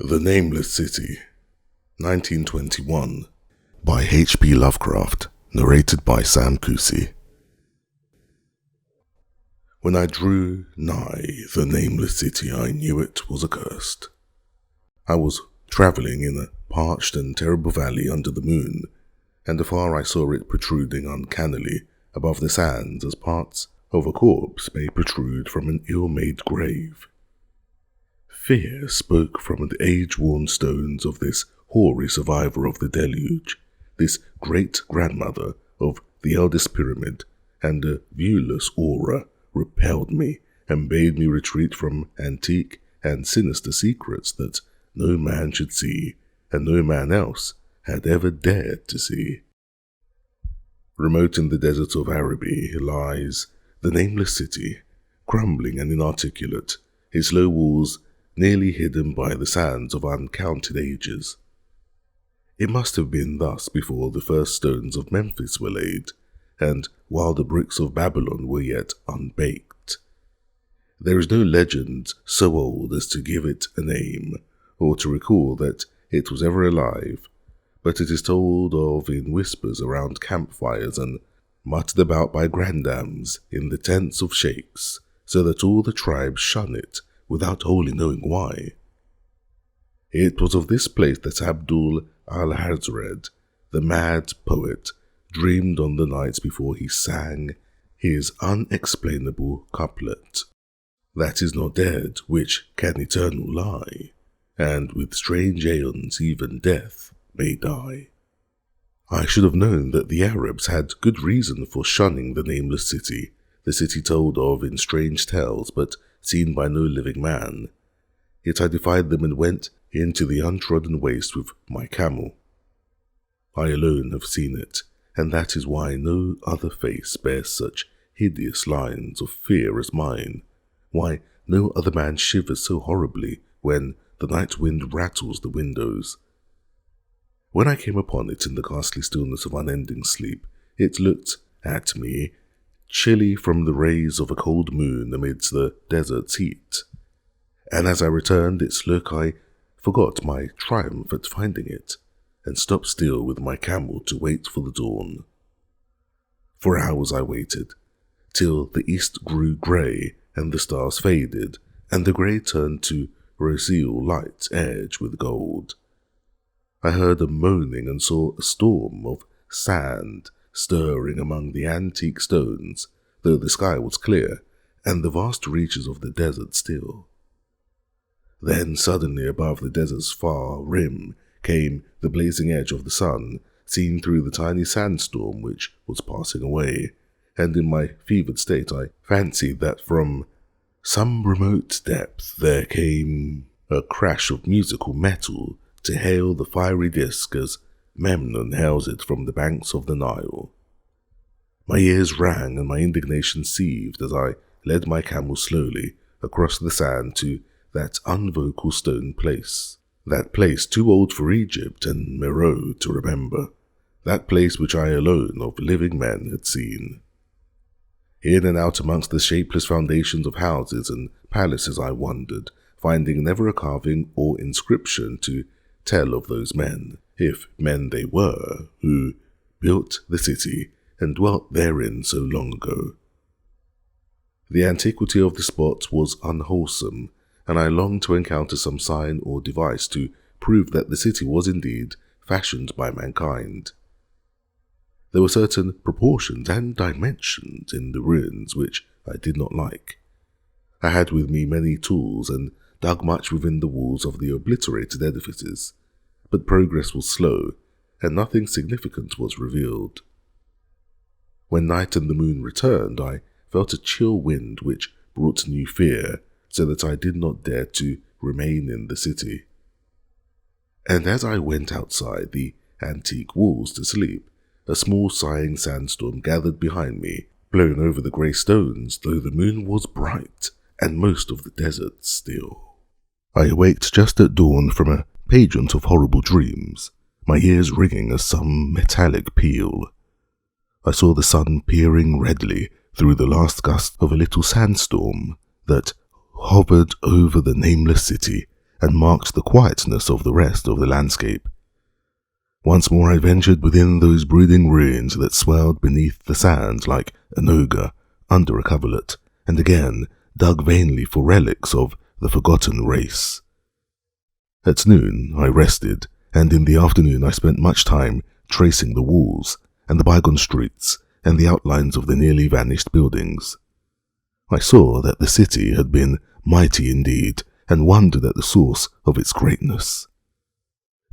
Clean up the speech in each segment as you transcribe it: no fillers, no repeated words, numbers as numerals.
The Nameless City, 1921, by H.P. Lovecraft, narrated by Sam Kusi. When I drew nigh the Nameless City, I knew it was accursed. I was travelling in a parched and terrible valley under the moon, and afar I saw it protruding uncannily above the sands as parts of a corpse may protrude from an ill-made grave. Fear spoke from the age-worn stones of this hoary survivor of the deluge, this great-grandmother of the eldest pyramid, and a viewless aura repelled me and bade me retreat from antique and sinister secrets that no man should see, and no man else had ever dared to see. Remote in the desert of Araby lies the Nameless City, crumbling and inarticulate, its low walls nearly hidden by the sands of uncounted ages. It must have been thus before the first stones of Memphis were laid, and while the bricks of Babylon were yet unbaked. There is no legend so old as to give it a name, or to recall that it was ever alive, but it is told of in whispers around campfires and muttered about by grandams in the tents of sheikhs, so that all the tribes shun it without wholly knowing why. It was of this place that Abdul al-Hazred, the mad poet, dreamed on the nights before he sang his unexplainable couplet, "That is not dead which can eternal lie, and with strange aeons even death may die." I should have known that the Arabs had good reason for shunning the Nameless City, the city told of in strange tales but seen by no living man. Yet I defied them and went into the untrodden waste with my camel. I alone have seen it, and that is why no other face bears such hideous lines of fear as mine, why no other man shivers so horribly when the night wind rattles the windows. When I came upon it in the ghastly stillness of unending sleep, it looked at me chilly from the rays of a cold moon amidst the desert's heat, and as I returned its look I forgot my triumph at finding it, and stopped still with my camel to wait for the dawn. For hours I waited, till the east grew grey and the stars faded, and the grey turned to roseal light edged with gold. I heard a moaning and saw a storm of sand stirring among the antique stones, though the sky was clear, and the vast reaches of the desert still. Then suddenly above the desert's far rim came the blazing edge of the sun, seen through the tiny sandstorm which was passing away, and in my fevered state I fancied that from some remote depth there came a crash of musical metal to hail the fiery disk as Memnon hails it from the banks of the Nile. My ears rang and my indignation seethed as I led my camel slowly across the sand to that unvocal stone place, that place too old for Egypt and Meroe to remember, that place which I alone of living men had seen. In and out amongst the shapeless foundations of houses and palaces I wandered, finding never a carving or inscription to tell of those men, if men they were, who built the city and dwelt therein so long ago. The antiquity of the spot was unwholesome, and I longed to encounter some sign or device to prove that the city was indeed fashioned by mankind. There were certain proportions and dimensions in the ruins which I did not like. I had with me many tools and dug much within the walls of the obliterated edifices, but progress was slow, and nothing significant was revealed. When night and the moon returned, I felt a chill wind which brought new fear, so that I did not dare to remain in the city. And as I went outside the antique walls to sleep, a small sighing sandstorm gathered behind me, blown over the grey stones, though the moon was bright and most of the desert still. I awaked just at dawn from a pageant of horrible dreams, my ears ringing as some metallic peal. I saw the sun peering redly through the last gust of a little sandstorm that hovered over the Nameless City and marked the quietness of the rest of the landscape. Once more I ventured within those brooding ruins that swelled beneath the sand like an ogre under a coverlet, and again dug vainly for relics of the forgotten race. At noon I rested, and in the afternoon I spent much time tracing the walls and the bygone streets and the outlines of the nearly vanished buildings. I saw that the city had been mighty indeed, and wondered at the source of its greatness.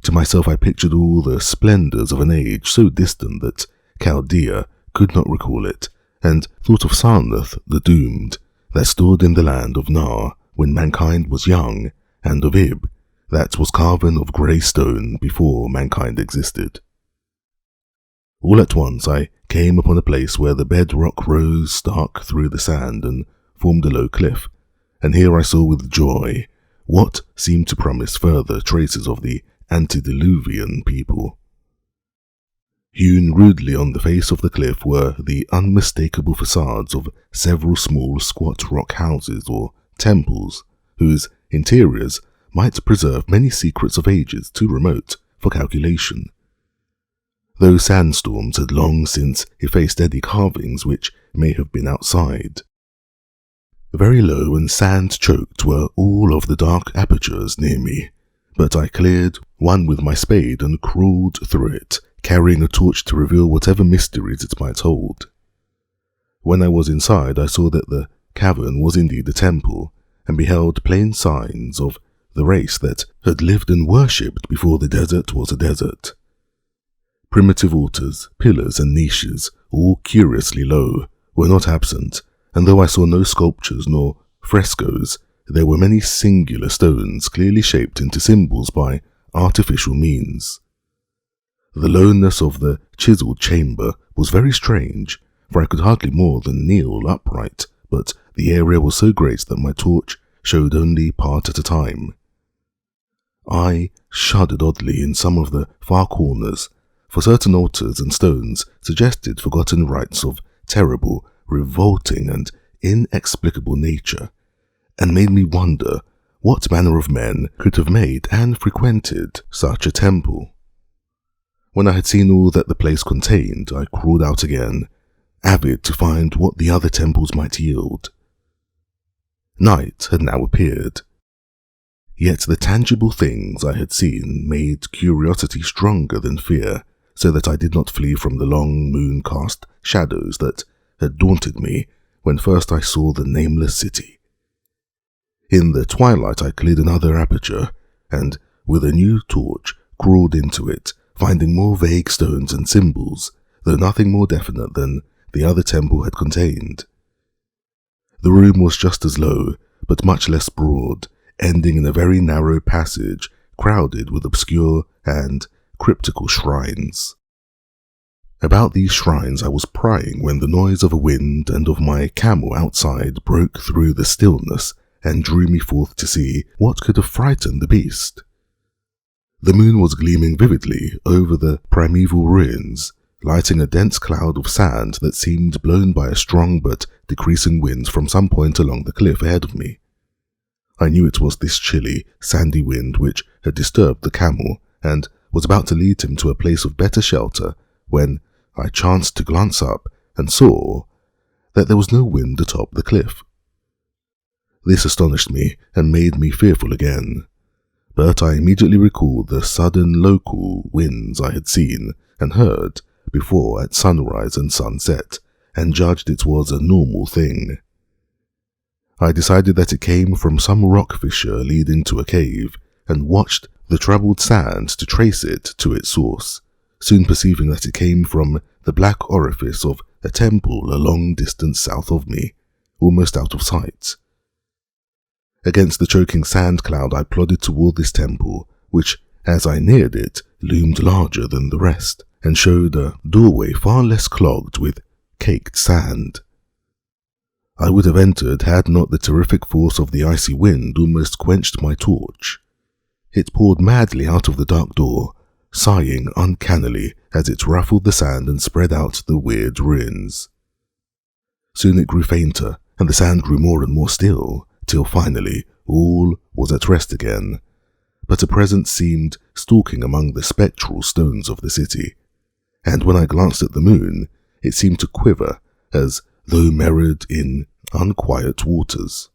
To myself I pictured all the splendours of an age so distant that Chaldea could not recall it, and thought of Sarnath the Doomed, that stood in the land of Nar when mankind was young, and of Ib, that was carven of grey stone before mankind existed. All at once I came upon a place where the bedrock rose stark through the sand and formed a low cliff, and here I saw with joy what seemed to promise further traces of the antediluvian people. Hewn rudely on the face of the cliff were the unmistakable facades of several small squat rock houses or temples, whose interiors might preserve many secrets of ages too remote for calculation. Those sandstorms had long since effaced any carvings which may have been outside. Very low and sand-choked were all of the dark apertures near me, but I cleared one with my spade and crawled through it, carrying a torch to reveal whatever mysteries it might hold. When I was inside, I saw that the cavern was indeed a temple, and beheld plain signs of the race that had lived and worshipped before the desert was a desert. Primitive altars, pillars and niches, all curiously low, were not absent, and though I saw no sculptures nor frescoes, there were many singular stones clearly shaped into symbols by artificial means. The lowness of the chiselled chamber was very strange, for I could hardly more than kneel upright, but the area was so great that my torch showed only part at a time. I shuddered oddly in some of the far corners, for certain altars and stones suggested forgotten rites of terrible, revolting and inexplicable nature, and made me wonder what manner of men could have made and frequented such a temple. When I had seen all that the place contained, I crawled out again, avid to find what the other temples might yield. Night had now appeared, yet the tangible things I had seen made curiosity stronger than fear, so that I did not flee from the long moon-cast shadows that had daunted me when first I saw the nameless city. In the twilight I cleared another aperture, and with a new torch crawled into it, finding more vague stones and symbols, though nothing more definite than the other temple had contained. The room was just as low, but much less broad, ending in a very narrow passage crowded with obscure and cryptical shrines. About these shrines I was prying when the noise of a wind and of my camel outside broke through the stillness and drew me forth to see what could have frightened the beast. The moon was gleaming vividly over the primeval ruins, lighting a dense cloud of sand that seemed blown by a strong but decreasing wind from some point along the cliff ahead of me. I knew it was this chilly, sandy wind which had disturbed the camel and was about to lead him to a place of better shelter when I chanced to glance up and saw that there was no wind atop the cliff. This astonished me and made me fearful again, but I immediately recalled the sudden local winds I had seen and heard before at sunrise and sunset, and judged it was a normal thing. I decided that it came from some rock fissure leading to a cave, and watched the troubled sand to trace it to its source, soon perceiving that it came from the black orifice of a temple a long distance south of me, almost out of sight. Against the choking sand cloud I plodded toward this temple, which, as I neared it, loomed larger than the rest, and showed a doorway far less clogged with caked sand. I would have entered had not the terrific force of the icy wind almost quenched my torch. It poured madly out of the dark door, sighing uncannily as it ruffled the sand and spread out the weird ruins. Soon it grew fainter, and the sand grew more and more still, till finally all was at rest again, but a presence seemed stalking among the spectral stones of the city, and when I glanced at the moon, it seemed to quiver as though mirrored in unquiet waters.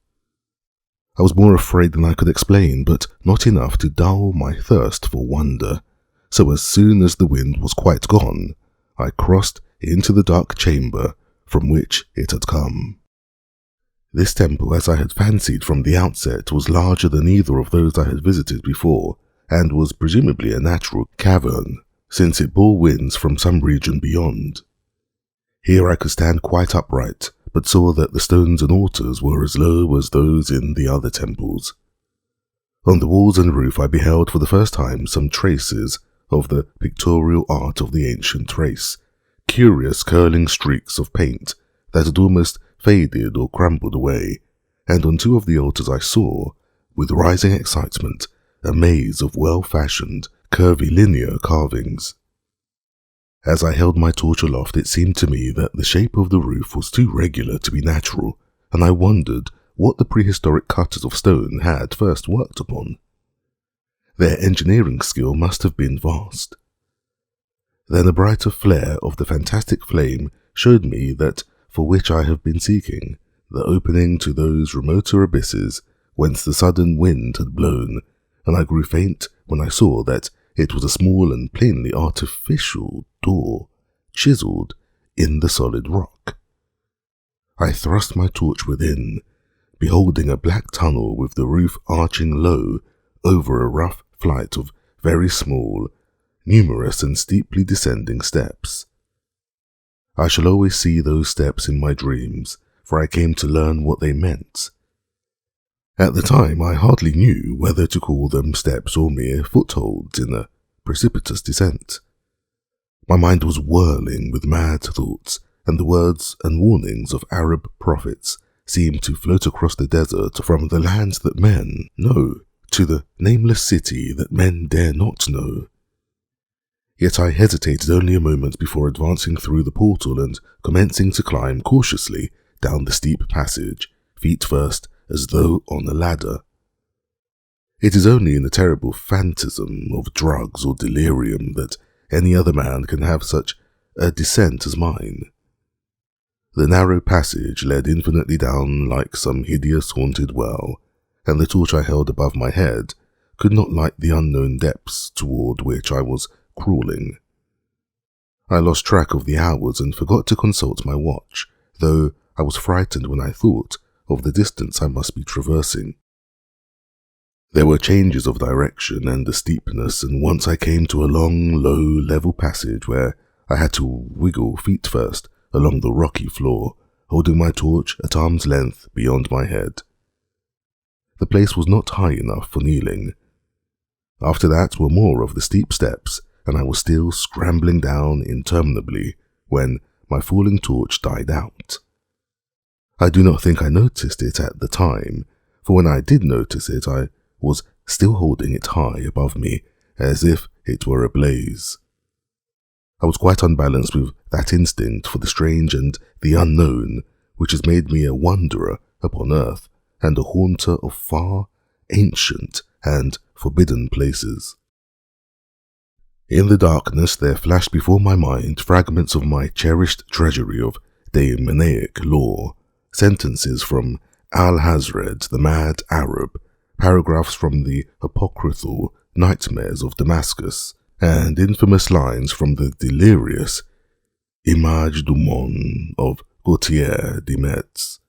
I was more afraid than I could explain, but not enough to dull my thirst for wonder, so as soon as the wind was quite gone, I crossed into the dark chamber from which it had come. This temple, as I had fancied from the outset, was larger than either of those I had visited before, and was presumably a natural cavern, since it bore winds from some region beyond. Here I could stand quite upright, but saw that the stones and altars were as low as those in the other temples. On the walls and roof I beheld for the first time some traces of the pictorial art of the ancient race, curious curling streaks of paint that had almost faded or crumbled away, and on two of the altars I saw, with rising excitement, a maze of well-fashioned, curvilinear carvings. As I held my torch aloft, it seemed to me that the shape of the roof was too regular to be natural, and I wondered what the prehistoric cutters of stone had first worked upon. Their engineering skill must have been vast. Then a brighter flare of the fantastic flame showed me that for which I have been seeking, the opening to those remoter abysses whence the sudden wind had blown, and I grew faint when I saw that it was a small and plainly artificial door, chiselled in the solid rock. I thrust my torch within, beholding a black tunnel with the roof arching low over a rough flight of very small, numerous and steeply descending steps. I shall always see those steps in my dreams, for I came to learn what they meant. At the time, I hardly knew whether to call them steps or mere footholds in a precipitous descent. My mind was whirling with mad thoughts, and the words and warnings of Arab prophets seemed to float across the desert from the lands that men know to the nameless city that men dare not know. Yet I hesitated only a moment before advancing through the portal and commencing to climb cautiously down the steep passage, feet first, as though on a ladder. It is only in a terrible phantasm of drugs or delirium that any other man can have such a descent as mine. The narrow passage led infinitely down like some hideous haunted well, and the torch I held above my head could not light the unknown depths toward which I was crawling. I lost track of the hours and forgot to consult my watch, though I was frightened when I thought of the distance I must be traversing. There were changes of direction and the steepness, and once I came to a long, low, level passage where I had to wiggle feet first along the rocky floor, holding my torch at arm's length beyond my head. The place was not high enough for kneeling. After that were more of the steep steps, and I was still scrambling down interminably when my falling torch died out. I do not think I noticed it at the time, for when I did notice it, I was still holding it high above me, as if it were ablaze. I was quite unbalanced with that instinct for the strange and the unknown, which has made me a wanderer upon earth and a haunter of far, ancient, and forbidden places. In the darkness there flashed before my mind fragments of my cherished treasury of daemoniac lore, sentences from Al-Hazred, the mad Arab, paragraphs from the apocryphal Nightmares of Damascus, and infamous lines from the delirious Images du Monde of Gautier de Metz.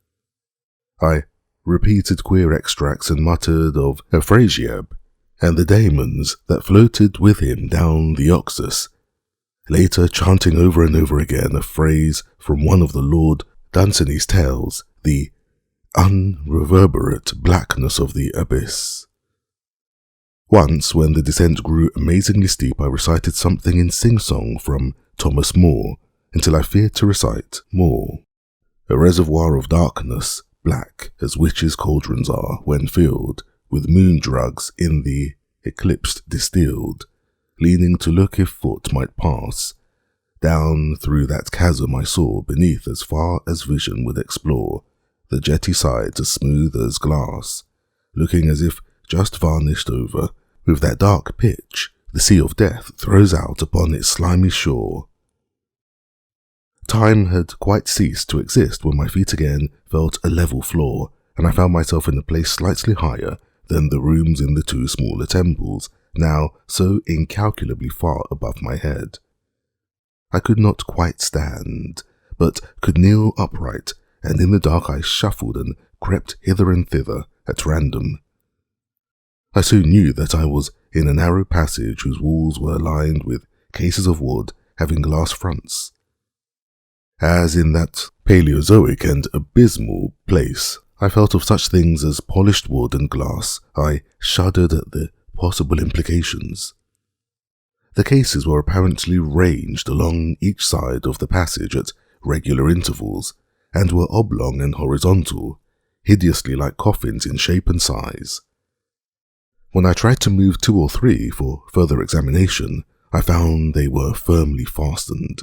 I repeated queer extracts and muttered of Afrasiab and the daemons that floated with him down the Oxus, later chanting over and over again a phrase from one of the Lord Dunsany's tales, the unreverberate blackness of the abyss. Once, when the descent grew amazingly steep, I recited something in sing-song from Thomas Moore, until I feared to recite more. A reservoir of darkness, black as witches' cauldrons are when filled with moon drugs in the eclipsed distilled, leaning to look if foot might pass. Down through that chasm I saw beneath as far as vision would explore, the jetty sides as smooth as glass, looking as if just varnished over with that dark pitch the sea of death throws out upon its slimy shore. Time had quite ceased to exist when my feet again felt a level floor, and I found myself in a place slightly higher than the rooms in the two smaller temples, now so incalculably far above my head. I could not quite stand, but could kneel upright, and in the dark I shuffled and crept hither and thither at random. I soon knew that I was in a narrow passage whose walls were lined with cases of wood having glass fronts. As in that Paleozoic and abysmal place I felt of such things as polished wood and glass, I shuddered at the possible implications. The cases were apparently ranged along each side of the passage at regular intervals, and were oblong and horizontal, hideously like coffins in shape and size. When I tried to move 2 or 3 for further examination, I found they were firmly fastened.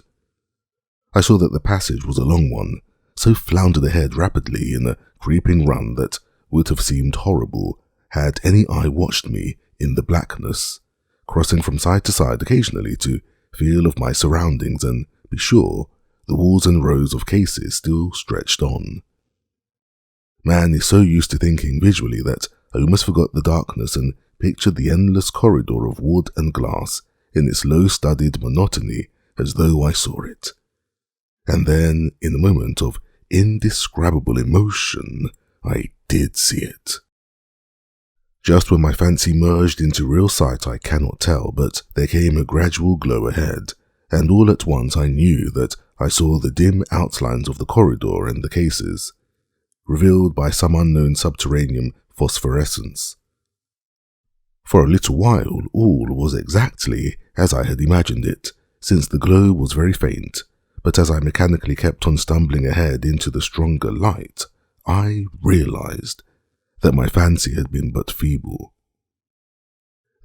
I saw that the passage was a long one, so floundered ahead rapidly in a creeping run that would have seemed horrible had any eye watched me in the blackness, crossing from side to side occasionally to feel of my surroundings and be sure the walls and rows of cases still stretched on. Man is so used to thinking visually that I almost forgot the darkness and pictured the endless corridor of wood and glass in its low-studded monotony as though I saw it. And then, in a moment of indescribable emotion, I did see it. Just when my fancy merged into real sight I cannot tell, but there came a gradual glow ahead, and all at once I knew that I saw the dim outlines of the corridor and the cases, revealed by some unknown subterranean phosphorescence. For a little while all was exactly as I had imagined it, since the glow was very faint, but as I mechanically kept on stumbling ahead into the stronger light, I realized that my fancy had been but feeble.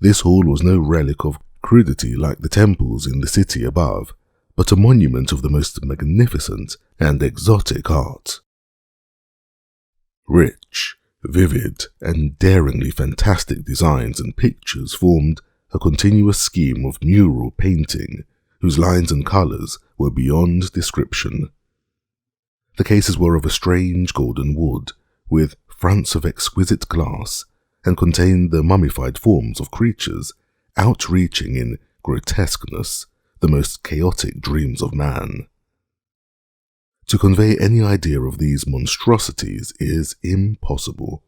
This hall was no relic of crudity like the temples in the city above, but a monument of the most magnificent and exotic art. Rich, vivid, and daringly fantastic designs and pictures formed a continuous scheme of mural painting whose lines and colours were beyond description. The cases were of a strange golden wood, with fronts of exquisite glass, and contained the mummified forms of creatures, outreaching in grotesqueness the most chaotic dreams of man. To convey any idea of these monstrosities is impossible.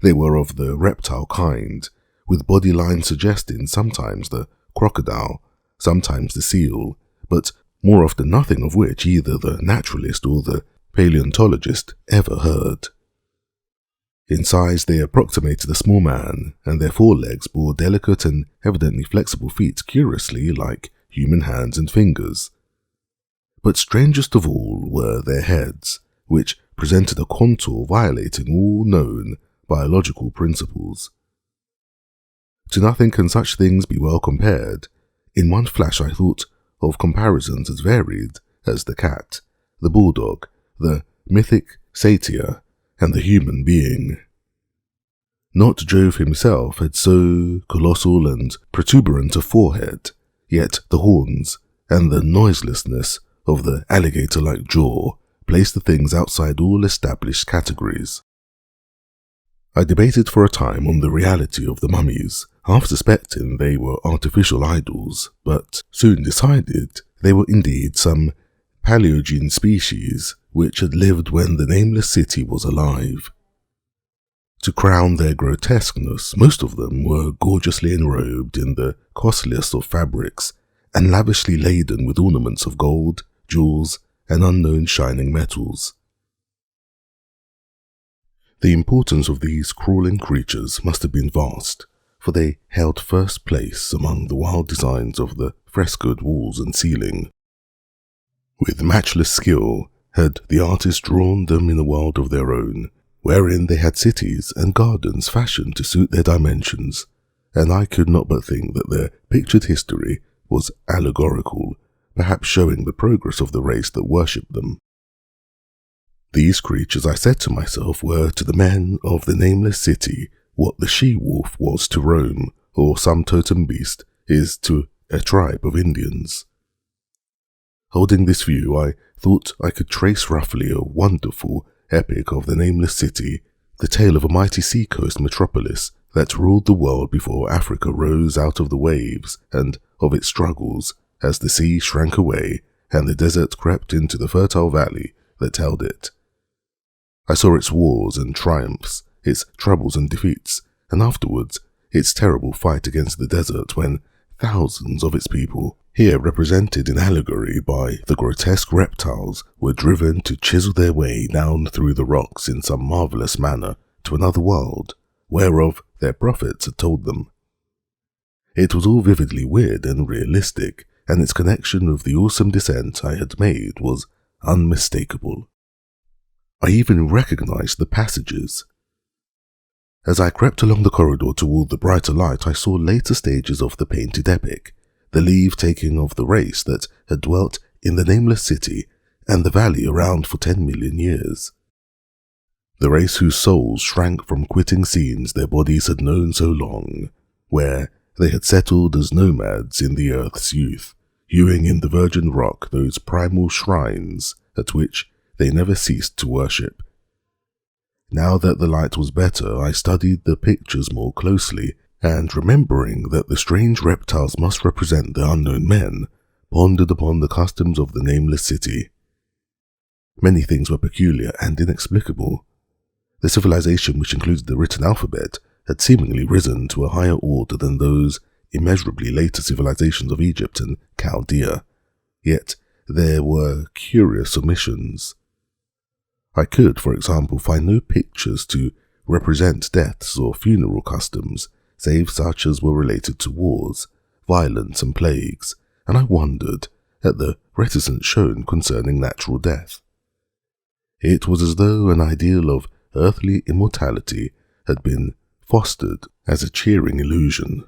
They were of the reptile kind, with body lines suggesting sometimes the crocodile, sometimes the seal, but more often nothing of which either the naturalist or the paleontologist ever heard. In size they approximated a small man, and their forelegs bore delicate and evidently flexible feet curiously like human hands and fingers. But strangest of all were their heads, which presented a contour violating all known biological principles. To nothing can such things be well compared. In one flash I thought of comparisons as varied as the cat, the bulldog, the mythic satyr, and the human being. Not Jove himself had so colossal and protuberant a forehead, yet the horns and the noiselessness of the alligator-like jaw placed the things outside all established categories. I debated for a time on the reality of the mummies, half suspecting they were artificial idols, but soon decided they were indeed some Paleogene species which had lived when the Nameless city was alive. To crown their grotesqueness, most of them were gorgeously enrobed in the costliest of fabrics and lavishly laden with ornaments of gold, jewels, and unknown shining metals. The importance of these crawling creatures must have been vast, for they held first place among the wild designs of the frescoed walls and ceiling. With matchless skill had the artist drawn them in a world of their own, wherein they had cities and gardens fashioned to suit their dimensions, and I could not but think that their pictured history was allegorical, perhaps showing the progress of the race that worshipped them. These creatures, I said to myself, were to the men of the Nameless city what the she-wolf was to Rome, or some totem beast is to a tribe of Indians. Holding this view, I thought I could trace roughly a wonderful epic of the Nameless City, the tale of a mighty seacoast metropolis that ruled the world before Africa rose out of the waves, and of its struggles as the sea shrank away and the desert crept into the fertile valley that held it. I saw its wars and triumphs, its troubles and defeats, and afterwards its terrible fight against the desert when thousands of its people, here represented in allegory by the grotesque reptiles, were driven to chisel their way down through the rocks in some marvellous manner to another world, whereof their prophets had told them. It was all vividly weird and realistic, and its connection with the awesome descent I had made was unmistakable. I even recognized the passages. As I crept along the corridor toward the brighter light, I saw later stages of the painted epic, the leave-taking of the race that had dwelt in the Nameless City and the valley around for 10 million years. The race whose souls shrank from quitting scenes their bodies had known so long, where they had settled as nomads in the earth's youth, hewing in the virgin rock those primal shrines at which they never ceased to worship. Now that the light was better, I studied the pictures more closely, and remembering that the strange reptiles must represent the unknown men, pondered upon the customs of the Nameless City. Many things were peculiar and inexplicable. The civilization, which included the written alphabet, had seemingly risen to a higher order than those immeasurably later civilizations of Egypt and Chaldea, yet there were curious omissions. I could, for example, find no pictures to represent deaths or funeral customs, save such as were related to wars, violence and plagues, and I wondered at the reticence shown concerning natural death. It was as though an ideal of earthly immortality had been fostered as a cheering illusion.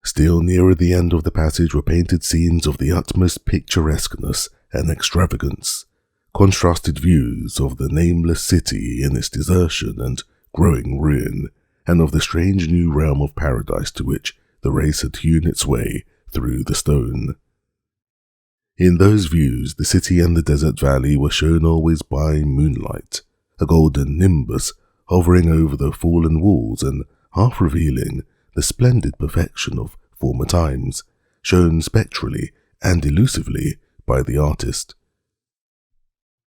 Still nearer the end of the passage were painted scenes of the utmost picturesqueness and extravagance, contrasted views of the Nameless City in its desertion and growing ruin, and of the strange new realm of paradise to which the race had hewn its way through the stone. In those views, the city and the desert valley were shown always by moonlight, a golden nimbus hovering over the fallen walls and half revealing the splendid perfection of former times, shown spectrally and elusively by the artist.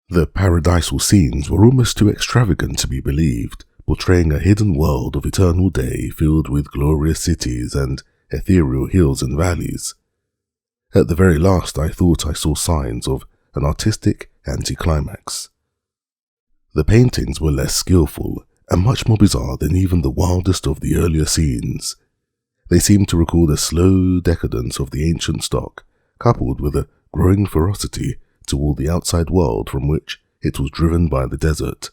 The paradisal scenes were almost too extravagant to be believed, portraying a hidden world of eternal day filled with glorious cities and ethereal hills and valleys. At the very last, I thought I saw signs of an artistic anticlimax. The paintings were less skillful and much more bizarre than even the wildest of the earlier scenes. They seemed to record a slow decadence of the ancient stock, coupled with a growing ferocity toward the outside world from which it was driven by the desert.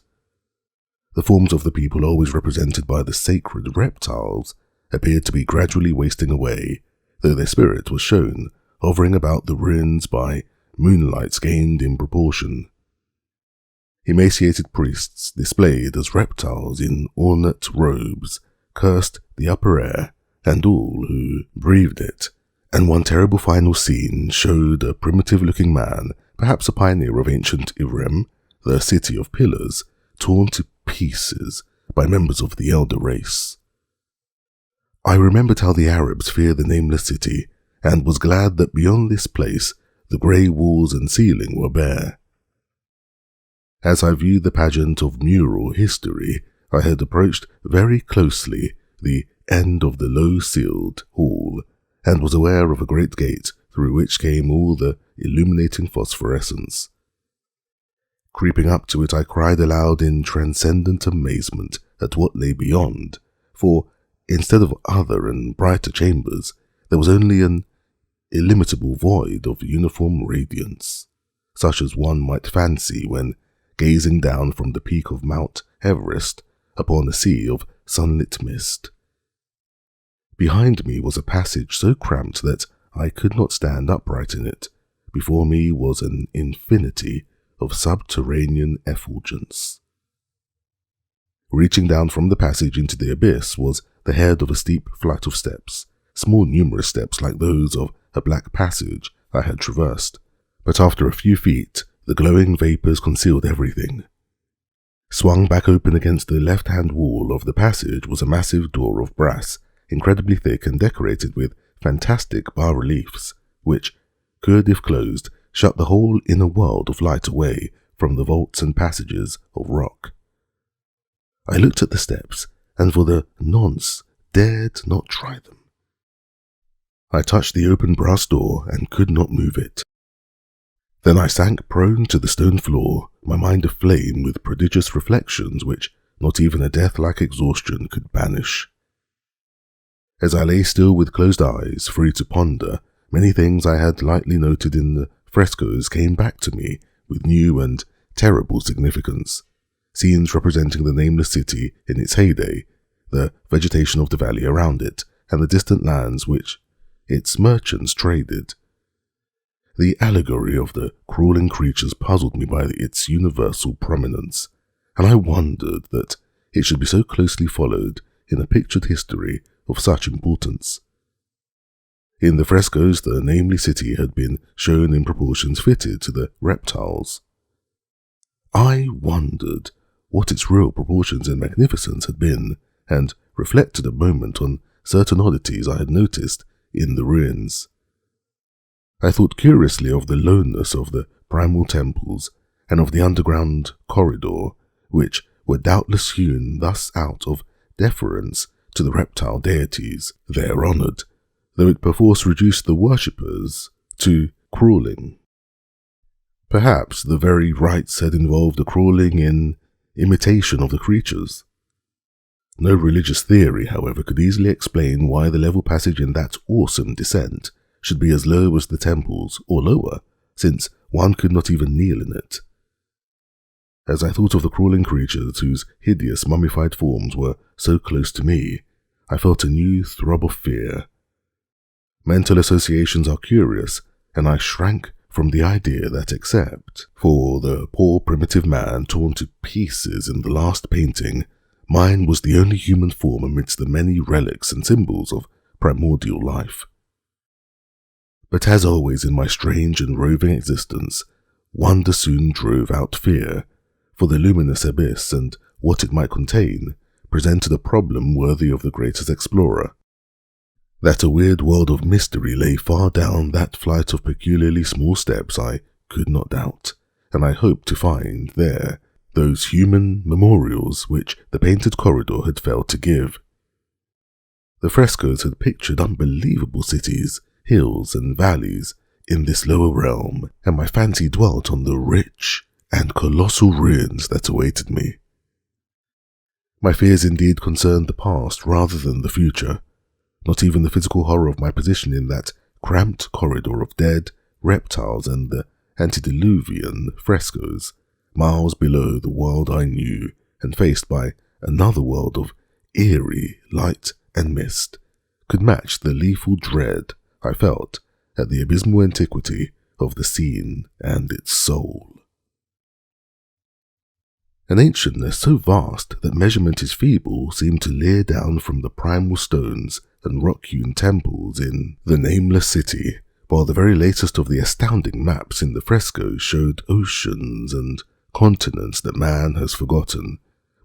The forms of the people, always represented by the sacred reptiles, appeared to be gradually wasting away, though their spirit was shown hovering about the ruins by moonlights gained in proportion. Emaciated priests, displayed as reptiles in ornate robes, cursed the upper air and all who breathed it, and one terrible final scene showed a primitive-looking man, perhaps a pioneer of ancient Irem, the city of pillars, torn to pieces by members of the elder race. I remembered how the Arabs fear the Nameless City, and was glad that beyond this place the grey walls and ceiling were bare. As I viewed the pageant of mural history, I had approached very closely the end of the low-ceiled hall, and was aware of a great gate through which came all the illuminating phosphorescence. Creeping up to it, I cried aloud in transcendent amazement at what lay beyond, for instead of other and brighter chambers, there was only an illimitable void of uniform radiance, such as one might fancy when gazing down from the peak of Mount Everest upon a sea of sunlit mist. Behind me was a passage so cramped that I could not stand upright in it. Before me was an infinity of subterranean effulgence. Reaching down from the passage into the abyss was the head of a steep flight of steps, small numerous steps like those of a black passage I had traversed, but after a few feet, the glowing vapours concealed everything. Swung back open against the left-hand wall of the passage was a massive door of brass, incredibly thick and decorated with fantastic bas-reliefs, which could, if closed, shut the whole inner world of light away from the vaults and passages of rock. I looked at the steps, and for the nonce dared not try them. I touched the open brass door and could not move it. Then I sank prone to the stone floor, my mind aflame with prodigious reflections which not even a death-like exhaustion could banish. As I lay still with closed eyes, free to ponder, many things I had lightly noted in the frescoes came back to me with new and terrible significance. Scenes representing the Nameless city in its heyday, the vegetation of the valley around it, and the distant lands which its merchants traded. The allegory of the crawling creatures puzzled me by its universal prominence, and I wondered that it should be so closely followed in a pictured history of such importance. In the frescoes, the Nameless city had been shown in proportions fitted to the reptiles. I wondered what its real proportions and magnificence had been, and reflected a moment on certain oddities I had noticed in the ruins. I thought curiously of the loneness of the primal temples and of the underground corridor, which were doubtless hewn thus out of deference to the reptile deities there honoured, though it perforce reduced the worshippers to crawling. Perhaps the very rites had involved a crawling in imitation of the creatures. No religious theory, however, could easily explain why the level passage in that awesome descent should be as low as the temples, or lower, since one could not even kneel in it. As I thought of the crawling creatures whose hideous mummified forms were so close to me, I felt a new throb of fear. Mental associations are curious, and I shrank from the idea that except for the poor primitive man torn to pieces in the last painting, mine was the only human form amidst the many relics and symbols of primordial life. But as always in my strange and roving existence, wonder soon drove out fear, for the luminous abyss and what it might contain presented a problem worthy of the greatest explorer. That a weird world of mystery lay far down that flight of peculiarly small steps I could not doubt, and I hoped to find there those human memorials which the painted corridor had failed to give. The frescoes had pictured unbelievable cities, hills and valleys in this lower realm, and my fancy dwelt on the rich and colossal ruins that awaited me. My fears indeed concerned the past rather than the future, not even the physical horror of my position in that cramped corridor of dead reptiles and the antediluvian frescoes, miles below the world I knew and faced by another world of eerie light and mist, could match the lethal dread I felt at the abysmal antiquity of the scene and its soul. An ancientness so vast that measurement is feeble seemed to leer down from the primal stones and rock-hewn temples in the Nameless city, while the very latest of the astounding maps in the frescoes showed oceans and continents that man has forgotten,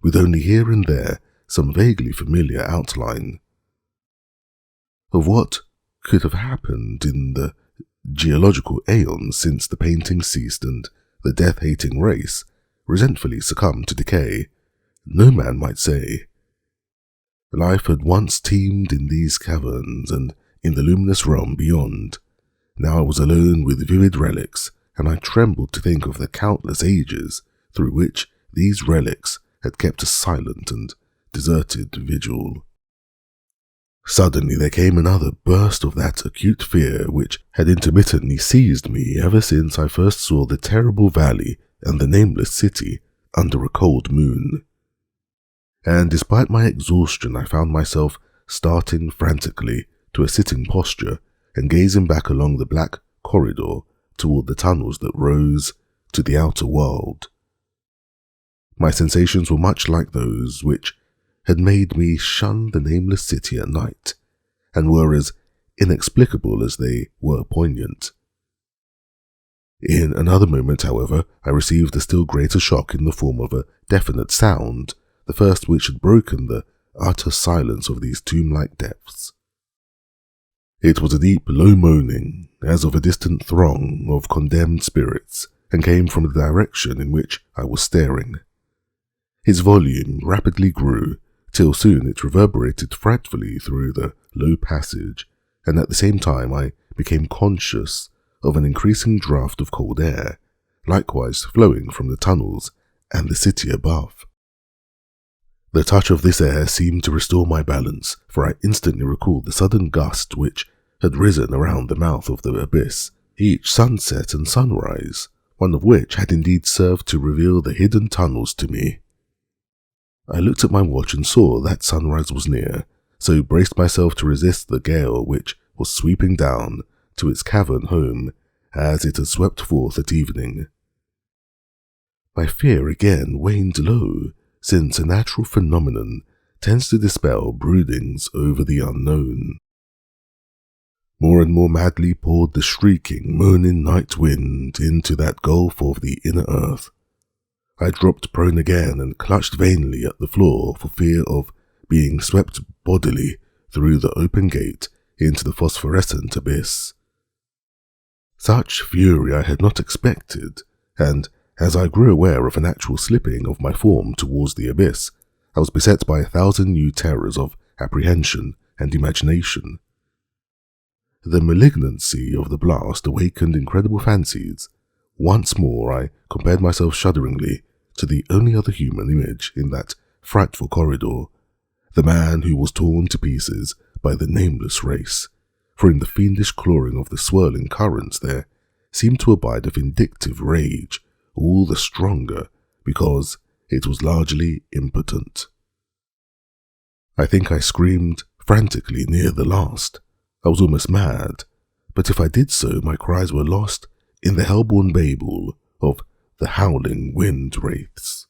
with only here and there some vaguely familiar outline. Of what could have happened in the geological aeons since the painting ceased and the death-hating race resentfully succumbed to decay, no man might say. Life had once teemed in these caverns and in the luminous realm beyond. Now I was alone with vivid relics, and I trembled to think of the countless ages through which these relics had kept a silent and deserted vigil. Suddenly there came another burst of that acute fear which had intermittently seized me ever since I first saw the terrible valley and the Nameless city under a cold moon. And despite my exhaustion, I found myself starting frantically to a sitting posture and gazing back along the black corridor toward the tunnels that rose to the outer world. My sensations were much like those which had made me shun the nameless city at night, and were as inexplicable as they were poignant. In another moment, however, I received a still greater shock in the form of a definite sound, the first which had broken the utter silence of these tomb-like depths. It was a deep, low moaning, as of a distant throng of condemned spirits, and came from the direction in which I was staring. Its volume rapidly grew, till soon it reverberated frightfully through the low passage, and at the same time I became conscious of an increasing draught of cold air, likewise flowing from the tunnels and the city above. The touch of this air seemed to restore my balance, for I instantly recalled the sudden gust which had risen around the mouth of the abyss, each sunset and sunrise, one of which had indeed served to reveal the hidden tunnels to me. I looked at my watch and saw that sunrise was near, so braced myself to resist the gale which was sweeping down to its cavern home as it had swept forth at evening. My fear again waned low, since a natural phenomenon tends to dispel broodings over the unknown. More and more madly poured the shrieking, moaning night wind into that gulf of the inner earth. I dropped prone again and clutched vainly at the floor for fear of being swept bodily through the open gate into the phosphorescent abyss. Such fury I had not expected, and as I grew aware of an actual slipping of my form towards the abyss, I was beset by 1,000 new terrors of apprehension and imagination. The malignancy of the blast awakened incredible fancies. Once more I compared myself shudderingly to the only other human image in that frightful corridor, the man who was torn to pieces by the nameless race, for in the fiendish clawing of the swirling currents there seemed to abide a vindictive rage, all the stronger because it was largely impotent. I think I screamed frantically near the last. I was almost mad, but if I did so, my cries were lost in the hell-born babel of the howling wind wraiths.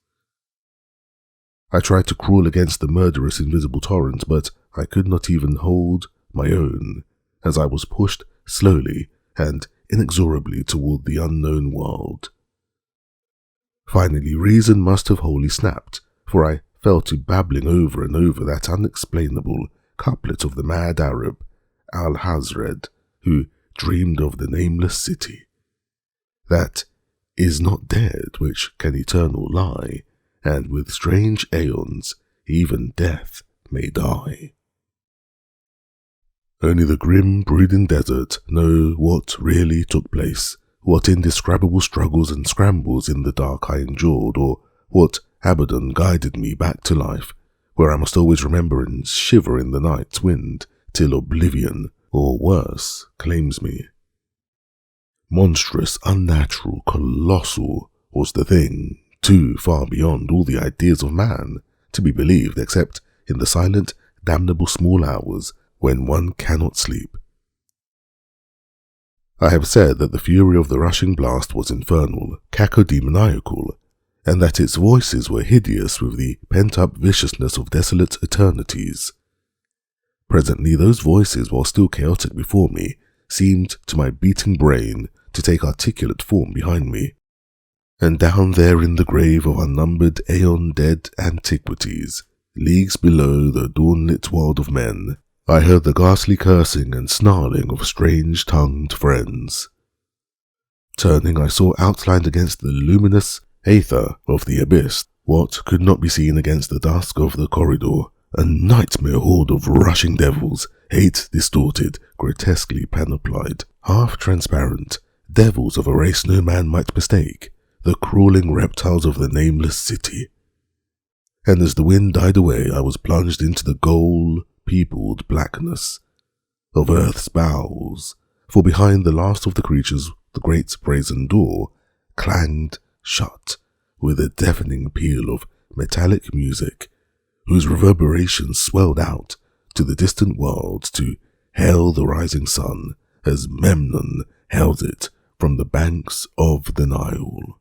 I tried to crawl against the murderous invisible torrent, but I could not even hold my own, as I was pushed slowly and inexorably toward the unknown world. Finally, reason must have wholly snapped, for I fell to babbling over and over that unexplainable couplet of the mad Arab, Al-Hazred, who dreamed of the nameless city, that is not dead which can eternal lie, and with strange aeons even death may die. Only the grim, brooding desert know what really took place, what indescribable struggles and scrambles in the dark I endured, or what Abaddon guided me back to life, where I must always remember and shiver in the night's wind, till oblivion, or worse, claims me. Monstrous, unnatural, colossal was the thing, too far beyond all the ideas of man to be believed except in the silent, damnable small hours when one cannot sleep. I have said that the fury of the rushing blast was infernal, cacodemoniacal, and that its voices were hideous with the pent-up viciousness of desolate eternities. Presently those voices, while still chaotic before me, seemed to my beating brain to take articulate form behind me, and down there in the grave of unnumbered aeon-dead antiquities, leagues below the dawn-lit world of men, I heard the ghastly cursing and snarling of strange-tongued friends. Turning, I saw outlined against the luminous aether of the abyss what could not be seen against the dusk of the corridor, a nightmare horde of rushing devils, hate-distorted, grotesquely panoplied, half-transparent, devils of a race no man might mistake, the crawling reptiles of the nameless city. And as the wind died away, I was plunged into the gold-peopled blackness of earth's bowels, for behind the last of the creatures the great brazen door clanged shut with a deafening peal of metallic music, whose reverberations swelled out to the distant worlds to hail the rising sun as Memnon hails it from the banks of the Nile.